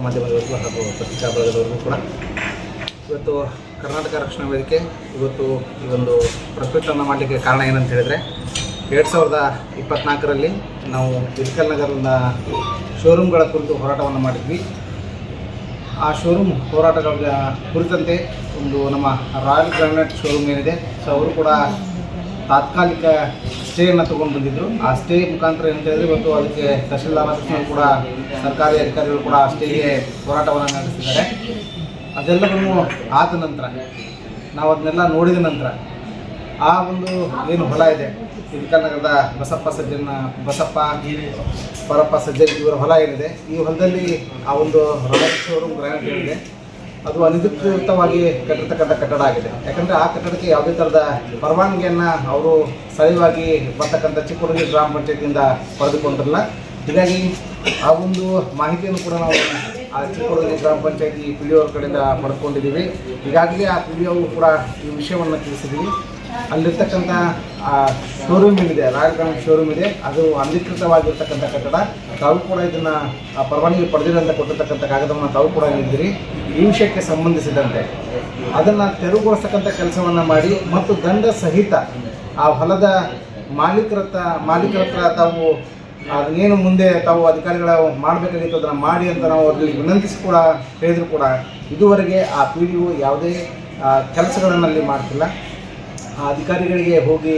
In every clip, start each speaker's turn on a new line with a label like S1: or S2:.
S1: ಮಾಧ್ಯಮದವರೆಗೂ ಹಾಗೂ ಪತ್ರಿಕಾ ಬಳಗದವರೆಗೂ ಕೂಡ ಇವತ್ತು ಕರ್ನಾಟಕ ರಕ್ಷಣಾ ವೇದಿಕೆ ಇವತ್ತು ಈ ಒಂದು ಪ್ರೆಸ್ ಮೀಟನ್ನು ಮಾಡಲಿಕ್ಕೆ ಕಾರಣ ಏನಂತ ಹೇಳಿದರೆ 2024ರಲ್ಲಿ ನಾವು ಇಳಕಲ್ ನಗರದ ಶೋರೂಮ್ಗಳ ಕುರಿತು ಹೋರಾಟವನ್ನು ಮಾಡಿದ್ವಿ. ಆ ಶೋರೂಮ್ ಹೋರಾಟಗಳ ಕುರಿತಂತೆ ಒಂದು ನಮ್ಮ ರಾಯಲ್ ಗ್ರಾನೈಟ್ ಶೋರೂಮ್ ಏನಿದೆ ಅವರು ಕೂಡ ತಾತ್ಕಾಲಿಕ ಸ್ಟೇಯನ್ನು ತೊಗೊಂಡು ಬಂದಿದ್ದರು. ಆ ಸ್ಟೇ ಮುಖಾಂತರ ಏನಂತ ಹೇಳಿದ್ರೆ ಇವತ್ತು ಅದಕ್ಕೆ ತಹಶೀಲ್ದಾರ್ ಕೂಡ ಸರ್ಕಾರಿ ಅಧಿಕಾರಿಗಳು ಕೂಡ ಸ್ಟೇಗೆ ಹೋರಾಟವನ್ನು ನಡೆಸಿದ್ದಾರೆ. ಅದೆಲ್ಲವನ್ನು ಆದ ನಂತರ ನಾವು ಅದನ್ನೆಲ್ಲ ನೋಡಿದ ನಂತರ ಆ ಒಂದು ಏನು ಹೊಲ ಇದೆ ಇಳಕಲ್ ನಗರದ ಬಸಪ್ಪ ಪರಪ್ಪ ಸಜ್ಜನ್ ಇವರ ಹೊಲ ಏನಿದೆ, ಈ ಹೊಲದಲ್ಲಿ ಆ ಒಂದು ರಾಯಲ್ ಶೋರೂಮ್ ಗ್ರಾನೈಟ್ ಏನಿದೆ ಅದು ಅನಧಿಕೃತವಾಗಿ ಕಟ್ಟಿರ್ತಕ್ಕಂಥ ಕಟ್ಟಡ ಆಗಿದೆ. ಯಾಕಂದರೆ ಆ ಕಟ್ಟಡಕ್ಕೆ ಯಾವುದೇ ಥರದ ಪರವಾನಗಿಯನ್ನು ಅವರು ಸ್ಥಳೀಯವಾಗಿ ಬರ್ತಕ್ಕಂಥ ಚಿಕ್ಕೋಡಿ ಗ್ರಾಮ ಪಂಚಾಯತಿಯಿಂದ ಪಡೆದುಕೊಂಡಿರಲ್ಲ. ಹೀಗಾಗಿ ಆ ಒಂದು ಮಾಹಿತಿಯನ್ನು ಕೂಡ ನಾವು ಆ ಚಿಕ್ಕೋಡಿ ಗ್ರಾಮ ಪಂಚಾಯತಿ ಪಿ ಡಿ ಅವ್ರ ಕಡೆಯಿಂದ ಪಡ್ಕೊಂಡಿದ್ದೀವಿ. ಈಗಾಗಲೇ ಆ ಪಿ ಡಿ ಅವರು ಕೂಡ ಈ ವಿಷಯವನ್ನು ತಿಳಿಸಿದ್ದೀವಿ. ಅಲ್ಲಿರ್ತಕ್ಕಂಥ ಆ ಶೋರೂಮ್ ಏನಿದೆ, ರಾಯಲ್ ಗ್ರಾನೈಟ್ ಶೋರೂಮ್ ಇದೆ, ಅದು ಅನಧಿಕೃತವಾಗಿರ್ತಕ್ಕಂಥ ಕಟ್ಟಡ. ತಾವು ಕೂಡ ಇದನ್ನು ಪರವಾನಗಿ ಪಡೆದಿರಂತ ಕೊಟ್ಟಿರ್ತಕ್ಕಂಥ ಕಾಗದವನ್ನು ತಾವು ಕೂಡ ನೀಡಿದಿರಿ. ಈ ವಿಷಯಕ್ಕೆ ಸಂಬಂಧಿಸಿದಂತೆ ಅದನ್ನು ತೆರವುಗೊಳಿಸ್ತಕ್ಕಂಥ ಕೆಲಸವನ್ನು ಮಾಡಿ ಮತ್ತು ದಂಡ ಸಹಿತ ಆ ಹೊಲದ ಮಾಲೀಕರ ಹತ್ರ ತಾವು ಅದನ್ನೇನು ಮುಂದೆ ತಾವು ಅಧಿಕಾರಿಗಳ ಮಾಡಬೇಕಾಗಿತ್ತು ಅದನ್ನು ಮಾಡಿ ಅಂತ ನಾವು ಅದರಲ್ಲಿ ವಿನಂತಿಸಿ ಕೂಡ ಹೇಳಿದ್ರು ಕೂಡ ಇದುವರೆಗೆ ಆ ಪಿ ಡಿ ಒ ಯಾವುದೇ ಕೆಲಸಗಳನ್ನಲ್ಲಿ ಮಾಡ್ತಿಲ್ಲ. ಆ ಅಧಿಕಾರಿಗಳಿಗೆ ಹೋಗಿ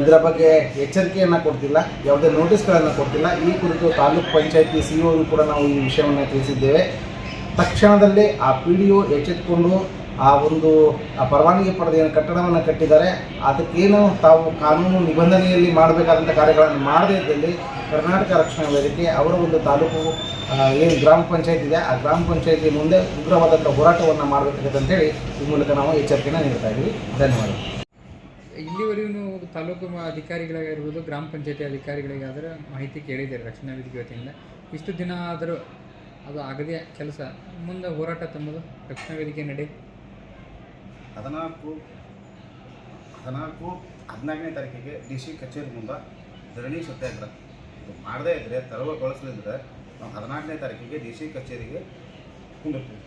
S1: ಇದರ ಬಗ್ಗೆ ಎಚ್ಚರಿಕೆಯನ್ನು ಕೊಡ್ತಿಲ್ಲ, ಯಾವುದೇ ನೋಟಿಸ್ಗಳನ್ನು ಕೊಡ್ತಿಲ್ಲ. ಈ ಕುರಿತು ತಾಲೂಕು ಪಂಚಾಯತಿ ಸಿ ಇ ಕೂಡ ನಾವು ಈ ವಿಷಯವನ್ನು ತಿಳಿಸಿದ್ದೇವೆ. ತಕ್ಷಣದಲ್ಲೇ ಆ ಪಿ ಡಿ ಒ ಎಚ್ಚೆತ್ತುಕೊಂಡು ಆ ಒಂದು ಪರವಾನಗಿ ಪಡೆದ ಏನು ಕಟ್ಟಡವನ್ನು ಕಟ್ಟಿದ್ದಾರೆ ಅದಕ್ಕೇನು ತಾವು ಕಾನೂನು ನಿಬಂಧನೆಯಲ್ಲಿ ಮಾಡಬೇಕಾದಂಥ ಕಾರ್ಯಗಳನ್ನು ಮಾಡದೇ ಇದ್ದಲ್ಲಿ ಕರ್ನಾಟಕ ರಕ್ಷಣಾ ವೇದಿಕೆ ಅವರ ಒಂದು ತಾಲೂಕು ಏನು ಗ್ರಾಮ ಪಂಚಾಯತ್ ಇದೆ ಆ ಗ್ರಾಮ ಪಂಚಾಯತಿ ಮುಂದೆ ಉಗ್ರವಾದಂಥ ಹೋರಾಟವನ್ನು ಮಾಡಬೇಕಾಗುತ್ತೆ ಅಂತೇಳಿ ಈ ಮೂಲಕ ನಾವು ಎಚ್ಚರಿಕೆಯನ್ನು ನೀಡ್ತಾ ಇದ್ದೀವಿ. ಧನ್ಯವಾದ.
S2: ಇಲ್ಲಿವರೆಗೂ ತಾಲೂಕು ಅಧಿಕಾರಿಗಳಿಗಿರ್ಬೋದು, ಗ್ರಾಮ ಪಂಚಾಯತಿ ಅಧಿಕಾರಿಗಳಿಗಾದರೂ ಮಾಹಿತಿ ಕೇಳಿದ್ದಾರೆ ರಕ್ಷಣಾ ವೇದಿಕೆ ವತಿಯಿಂದ. ಇಷ್ಟು ದಿನ ಆದರೂ ಅದು ಆಗದೇ ಕೆಲಸ ಮುಂದೆ ಹೋರಾಟ ತಮ್ಮದು ರಕ್ಷಣಾ ವೇದಿಕೆ ನಡೆ
S3: 14-14-14ನೇ ತಾರೀಕಿಗೆ ಡಿ ಸಿ ಕಚೇರಿ ಮುಂದೆ ಧರಣಿ ಸತ್ಯಾಗ್ರಹ ಇದು ಮಾಡದೇ ಇದ್ದರೆ ತೆರವುಗೊಳಿಸಲಿದ್ದರೆ ನಾವು 14ನೇ ತಾರೀಕಿಗೆ ಡಿ ಸಿ ಕಚೇರಿಗೆ ಕುಂದಿರ್ತೀವಿ.